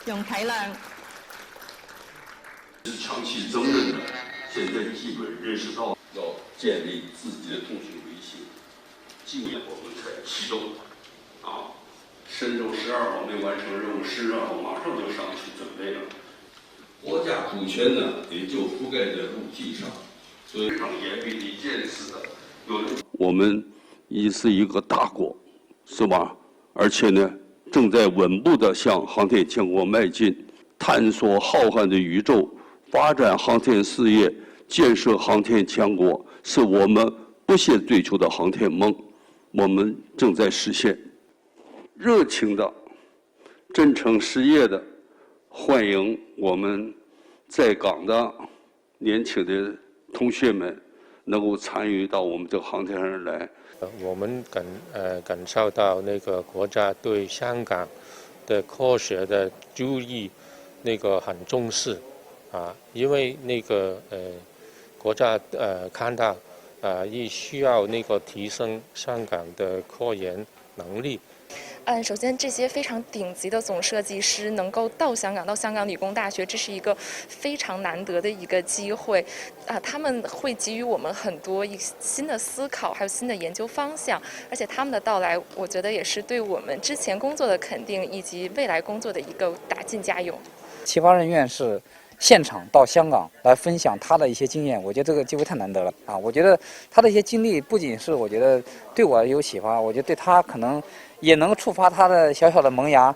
用体谅。是长期争论的，现在基本认识到要建立自己的通讯微信。今年我们才启动，深圳12号没完成任务，12号马上就上去准备了。国家主权呢，也就覆盖在陆基上，所以非常严密的坚持的。我们已是一个大国，是吧？而且呢，正在稳步地向航天强国迈进，探索浩瀚的宇宙，发展航天事业，建设航天强国，是我们不懈追求的航天梦。我们正在实现。热情的、真诚实业的欢迎我们在岗的年轻的同学们能够参与到我们这个航天上来。我们感受到那个国家对香港的科学的注意很重视因为国家看到也需要提升香港的科研能力。首先，这些非常顶级的总设计师能够到香港理工大学，这是一个非常难得的一个机会。他们会给予我们很多新的思考，还有新的研究方向。而且他们的到来，我觉得也是对我们之前工作的肯定，以及未来工作的一个打劲加油。启发人院是现场到香港来分享他的一些经验，我觉得这个机会太难得了我觉得他的一些经历不仅是我觉得对我有启发，我觉得对他可能也能触发他的小小的萌芽。